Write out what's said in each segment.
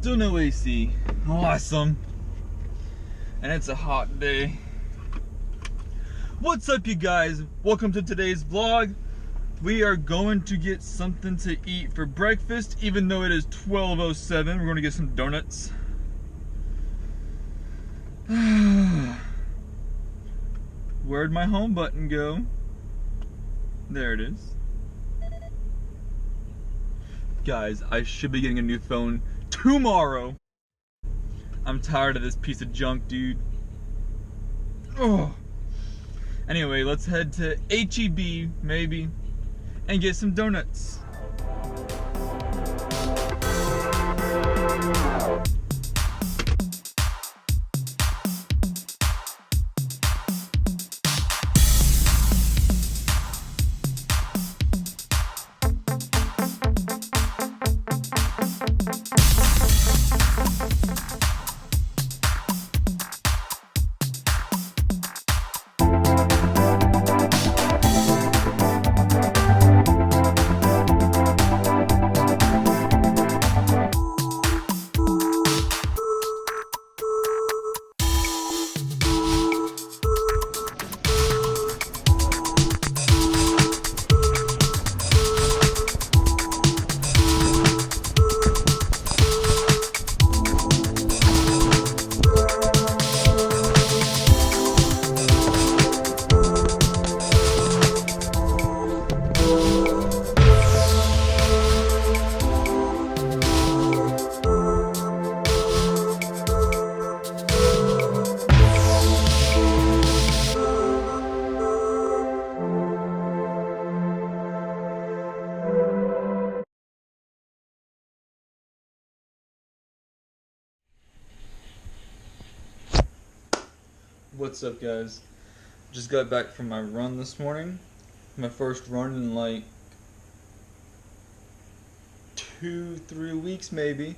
Still no AC. Awesome. And it's a hot day. What's up, you guys? Welcome to today's vlog. We are going to get something to eat for breakfast, even though it is 12:07. We're going to get some donuts. Where'd my home button go? There it is. Guys, I should be getting a new phone tomorrow. I'm tired of this piece of junk, dude. Oh. Anyway, let's head to H-E-B, maybe, and get some donuts. What's up, guys? Just got back from my run this morning. My first run in like 2-3 weeks maybe.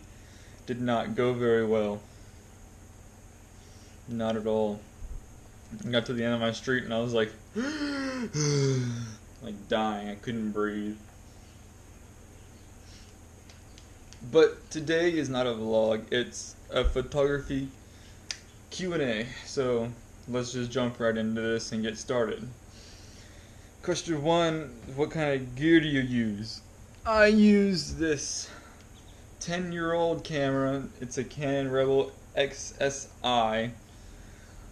Did not go very well. Not at all. I got to the end of my street and I was like like dying. I couldn't breathe. But today is not a vlog, it's a photography Q&A. So let's just jump right into this and get started. Question 1, what kind of gear do you use? I use this 10-year-old camera. It's a Canon Rebel XSI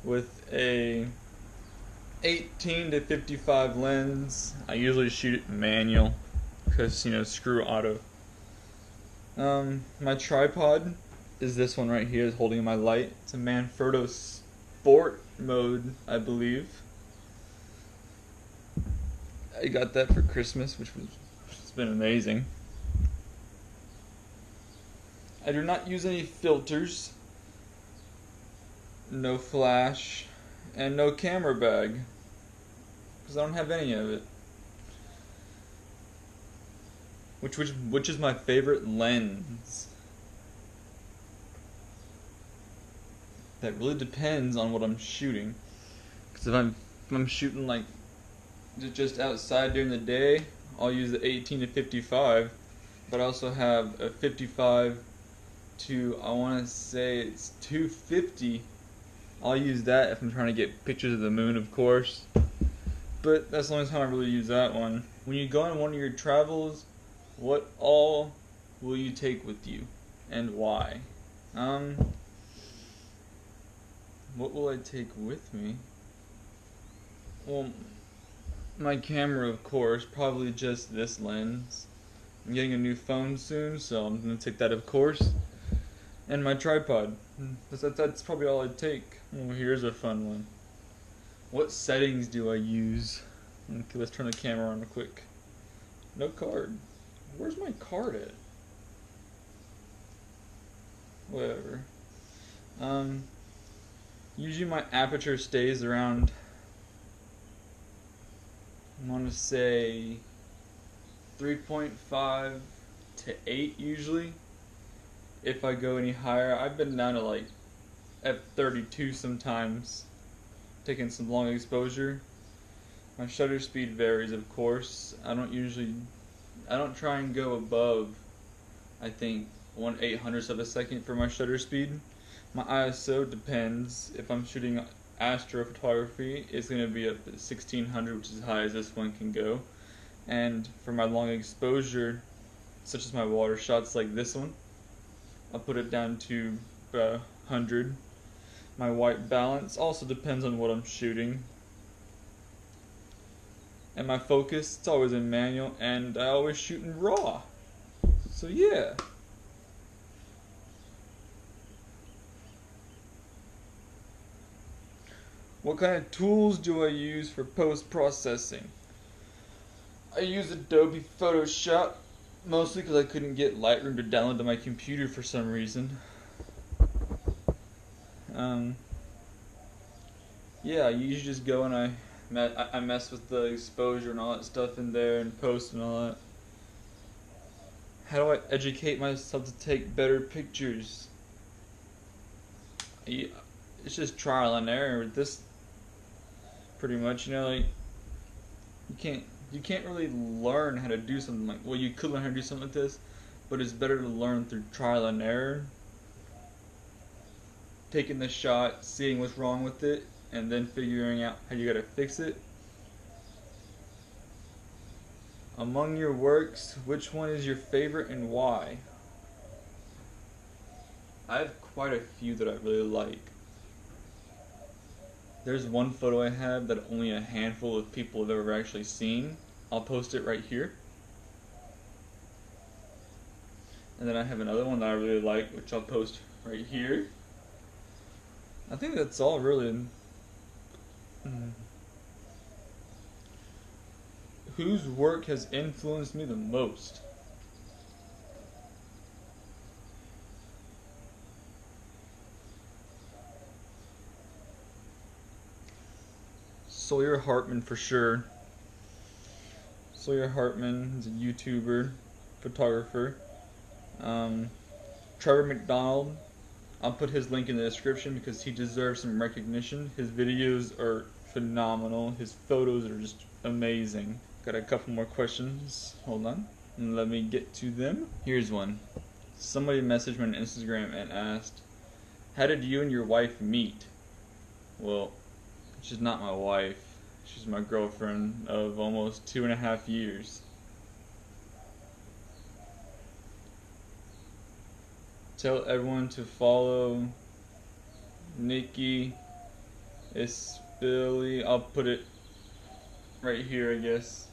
with a 18-55 lens. I usually shoot it manual because, you know, screw auto. My tripod is this one right here, is holding my light. It's a Manfrotto Sport mode, I believe. I got that for Christmas, it's been amazing. I do not use any filters, no flash, and no camera bag, because I don't have any of it. Which is my favorite lens? That really depends on what I'm shooting. Because if I'm shooting like just outside during the day, I'll use the 18-55. But I also have a 55 to, I want to say it's 250. I'll use that if I'm trying to get pictures of the moon, of course. But that's the only time I really use that one. When you go on one of your travels, what all will you take with you and why? What will I take with me? Well, my camera, of course, probably just this lens. I'm getting a new phone soon, so I'm going to take that, of course. And my tripod. That's probably all I'd take. Oh, here's a fun one. What settings do I use? Okay, let's turn the camera on real quick. No card. Where's my card at? Whatever. Usually my aperture stays around, I want to say 3.5 to 8 usually. If I go any higher, I've been down to like f32 sometimes, taking some long exposure. My shutter speed varies, of course. I don't try and go above, I think, 1/800th of a second for my shutter speed. My ISO depends. If I'm shooting astrophotography, it's going to be up at 1600, which is as high as this one can go. And for my long exposure, such as my water shots like this one, I'll put it down to 100. My white balance also depends on what I'm shooting. And my focus, it's always in manual, and I always shoot in RAW. So yeah. What kind of tools do I use for post-processing? I use Adobe Photoshop, mostly because I couldn't get Lightroom to download to my computer for some reason. Yeah, I usually just go and I mess with the exposure and all that stuff in there and post and all that. How do I educate myself to take better pictures? It's just trial and error with this, pretty much. You know, like you can't really learn how to do something like, well, you could learn how to do something like this, but it's better to learn through trial and error. Taking the shot, seeing what's wrong with it, and then figuring out how you gotta fix it. Among your works, which one is your favorite and why? I have quite a few that I really like. There's one photo I have that only a handful of people have ever actually seen. I'll post it right here. And then I have another one that I really like, which I'll post right here. I think that's all really. Whose work has influenced me the most? Sawyer Hartman for sure. Sawyer Hartman is a YouTuber, photographer. Trevor McDonald, I'll put his link in the description because he deserves some recognition. His videos are phenomenal. His photos are just amazing. Got a couple more questions. Hold on. Let me get to them. Here's one. Somebody messaged me on Instagram and asked, how did you and your wife meet? Well, she's not my wife. She's my girlfriend of almost 2.5 years. Tell everyone to follow Nikki Espilli. I'll put it right here, I guess.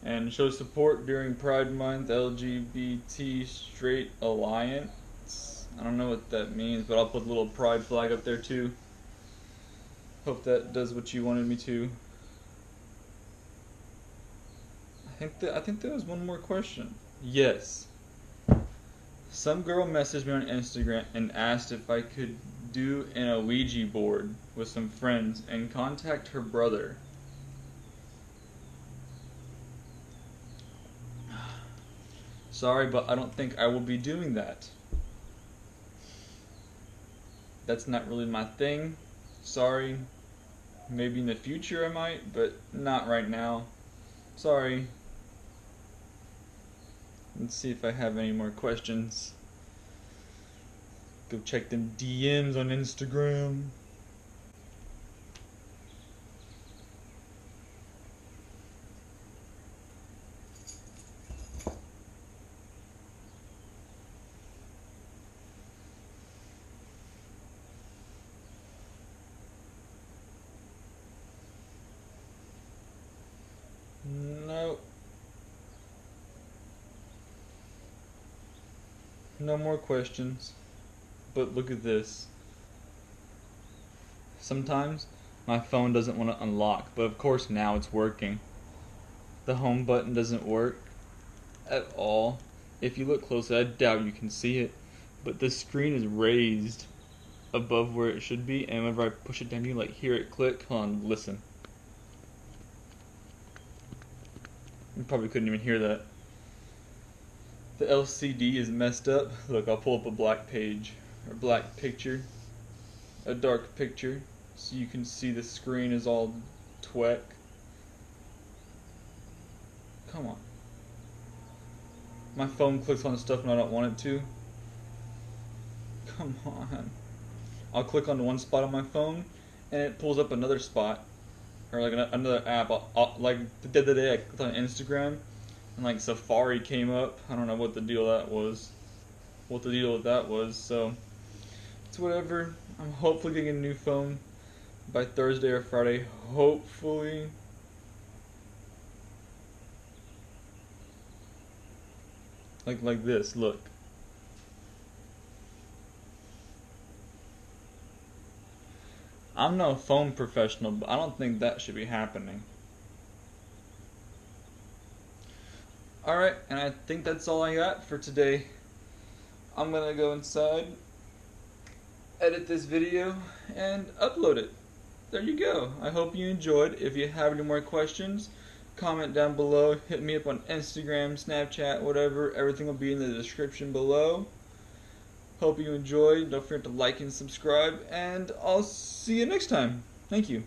And show support during Pride Month, LGBT Straight Alliance. I don't know what that means, but I'll put a little pride flag up there too. Hope that does what you wanted me to. I think there was one more question. Yes. Some girl messaged me on Instagram and asked if I could do an Ouija board with some friends and contact her brother. Sorry, but I don't think I will be doing that. That's not really my thing. Sorry. Maybe in the future I might, but not right now. Sorry. Let's see if I have any more questions. Go check them DMs on Instagram. No more questions. But look at this. Sometimes my phone doesn't want to unlock, but of course now it's working. The home button doesn't work at all. If you look closely, I doubt you can see it, but the screen is raised above where it should be, and whenever I push it down, you like hear it click. Hold on, listen. You probably couldn't even hear that. The LCD is messed up. Look, I'll pull up a black page, or black picture, a dark picture, so you can see the screen is all tweak. Come on. My phone clicks on stuff when I don't want it to. come on. I'll click on one spot on my phone, and it pulls up another spot, or like another app. Like the other day, I clicked on Instagram, and like Safari came up. I don't know what the deal that was. What the deal with that was. So it's whatever. I'm hopefully getting a new phone by Thursday or Friday. Hopefully. Like this. Look. I'm no phone professional, but I don't think that should be happening. Alright, and I think that's all I got for today. I'm gonna go inside, edit this video, and upload it. There you go. I hope you enjoyed. If you have any more questions, comment down below. Hit me up on Instagram, Snapchat, whatever. Everything will be in the description below. Hope you enjoyed. Don't forget to like and subscribe, and I'll see you next time. Thank you.